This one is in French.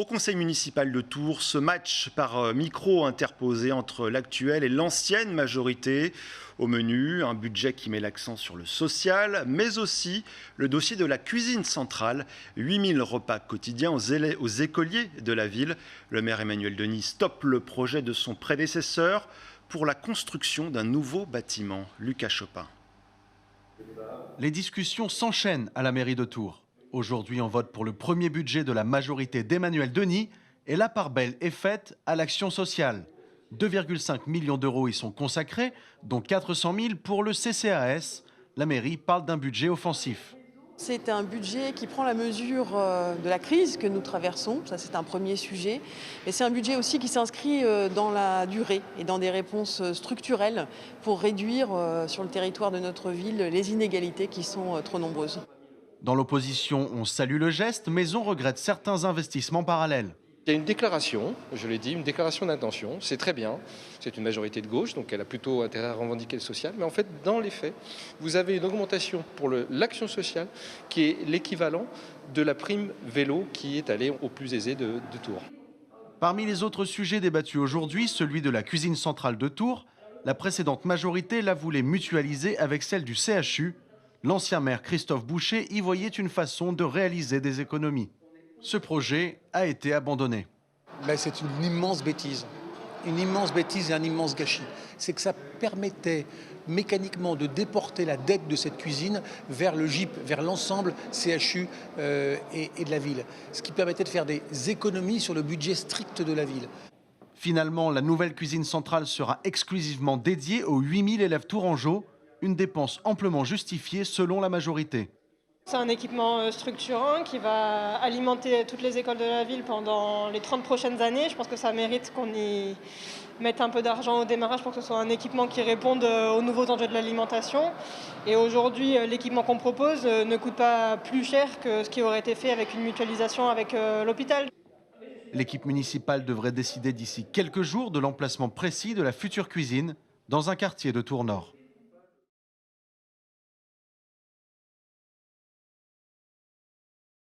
Au conseil municipal de Tours, ce match par micro interposé entre l'actuelle et l'ancienne majorité. Au menu, un budget qui met l'accent sur le social, mais aussi le dossier de la cuisine centrale. 8000 repas quotidiens aux écoliers de la ville. Le maire Emmanuel Denis stoppe le projet de son prédécesseur pour la construction d'un nouveau bâtiment. Lucas Chopin. Les discussions s'enchaînent à la mairie de Tours. Aujourd'hui, on vote pour le premier budget de la majorité d'Emmanuel Denis et la part belle est faite à l'action sociale. 2,5 millions d'euros y sont consacrés, dont 400 000 pour le CCAS. La mairie parle d'un budget offensif. C'est un budget qui prend la mesure de la crise que nous traversons, ça c'est un premier sujet. Et c'est un budget aussi qui s'inscrit dans la durée et dans des réponses structurelles pour réduire sur le territoire de notre ville les inégalités qui sont trop nombreuses. Dans l'opposition, on salue le geste, mais on regrette certains investissements parallèles. Il y a une déclaration, je l'ai dit, une déclaration d'intention, c'est très bien, c'est une majorité de gauche, donc elle a plutôt intérêt à revendiquer le social, mais en fait, dans les faits, vous avez une augmentation pour l'action sociale qui est l'équivalent de la prime vélo qui est allée aux plus aisés de Tours. Parmi les autres sujets débattus aujourd'hui, celui de la cuisine centrale de Tours, la précédente majorité la voulait mutualiser avec celle du CHU. L'ancien maire Christophe Boucher y voyait une façon de réaliser des économies. Ce projet a été abandonné. C'est une immense bêtise et un immense gâchis. C'est que ça permettait mécaniquement de déporter la dette de cette cuisine vers le GIP, vers l'ensemble CHU et de la ville. Ce qui permettait de faire des économies sur le budget strict de la ville. Finalement, la nouvelle cuisine centrale sera exclusivement dédiée aux 8000 élèves tourangeaux, une dépense amplement justifiée selon la majorité. C'est un équipement structurant qui va alimenter toutes les écoles de la ville pendant les 30 prochaines années. Je pense que ça mérite qu'on y mette un peu d'argent au démarrage pour que ce soit un équipement qui réponde aux nouveaux enjeux de l'alimentation. Et aujourd'hui, l'équipement qu'on propose ne coûte pas plus cher que ce qui aurait été fait avec une mutualisation avec l'hôpital. L'équipe municipale devrait décider d'ici quelques jours de l'emplacement précis de la future cuisine dans un quartier de Tours Nord.